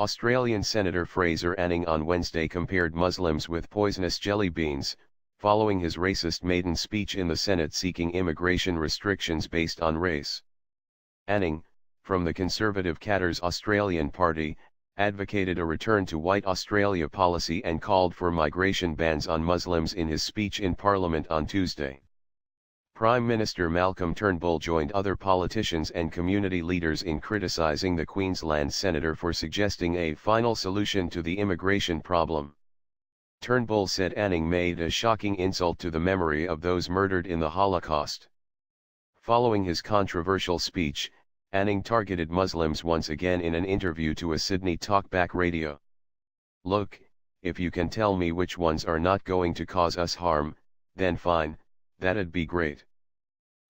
Australian Senator Fraser Anning on Wednesday compared Muslims with poisonous jelly beans, following his racist maiden speech in the Senate seeking immigration restrictions based on race. Anning, from the Conservative Katter's Australian Party, advocated a return to White Australia policy and called for migration bans on Muslims in his speech in Parliament on Tuesday. Prime Minister Malcolm Turnbull joined other politicians and community leaders in criticising the Queensland senator for suggesting a final solution to the immigration problem. Turnbull said Anning made a shocking insult to the memory of those murdered in the Holocaust. Following his controversial speech, Anning targeted Muslims once again in an interview to a Sydney talkback radio. "Look, if you can tell me which ones are not going to cause us harm, then fine, that'd be great.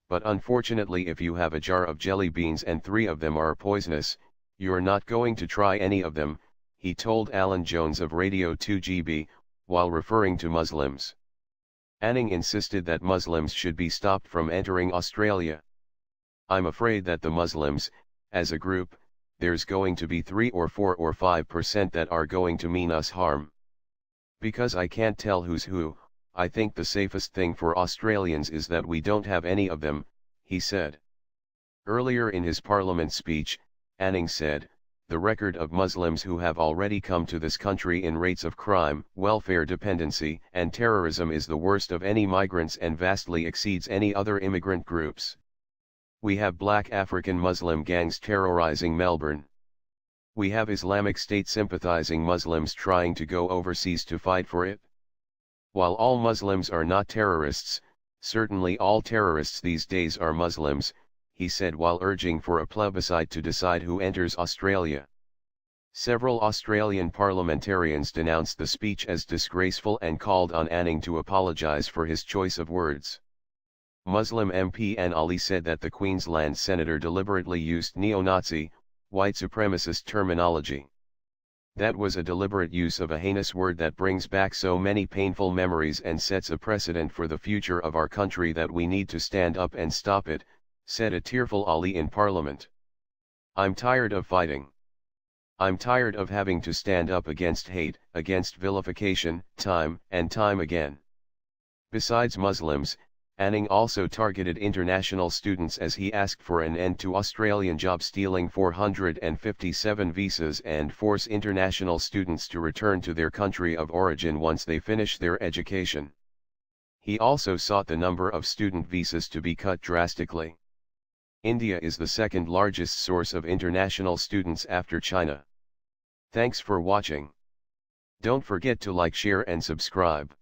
But unfortunately if you have a jar of jelly beans and 3 of them are poisonous, you're not going to try any of them," he told Alan Jones of Radio 2GB, while referring to Muslims. Anning insisted that Muslims should be stopped from entering Australia. "I'm afraid that the Muslims, as a group, there's going to be 3 or 4 or 5% that are going to mean us harm. Because I can't tell who's who, I think the safest thing for Australians is that we don't have any of them," he said. Earlier in his Parliament speech, Anning said, "The record of Muslims who have already come to this country in rates of crime, welfare dependency, and terrorism is the worst of any migrants and vastly exceeds any other immigrant groups. We have black African Muslim gangs terrorizing Melbourne. We have Islamic State sympathizing Muslims trying to go overseas to fight for it. While all Muslims are not terrorists, certainly all terrorists these days are Muslims," he said while urging for a plebiscite to decide who enters Australia. Several Australian parliamentarians denounced the speech as disgraceful and called on Anning to apologise for his choice of words. Muslim MP Ann Ali said that the Queensland senator deliberately used neo-Nazi, white supremacist terminology. "That was a deliberate use of a heinous word that brings back so many painful memories and sets a precedent for the future of our country that we need to stand up and stop it," said a tearful Ali in Parliament. "I'm tired of fighting. I'm tired of having to stand up against hate, against vilification, time and time again." Besides Muslims, Anning also targeted international students as he asked for an end to Australian job stealing 457 visas and force international students to return to their country of origin once they finish their education. He also sought the number of student visas to be cut drastically. India is the second largest source of international students after China. Thanks for watching. Don't forget to like, share and subscribe.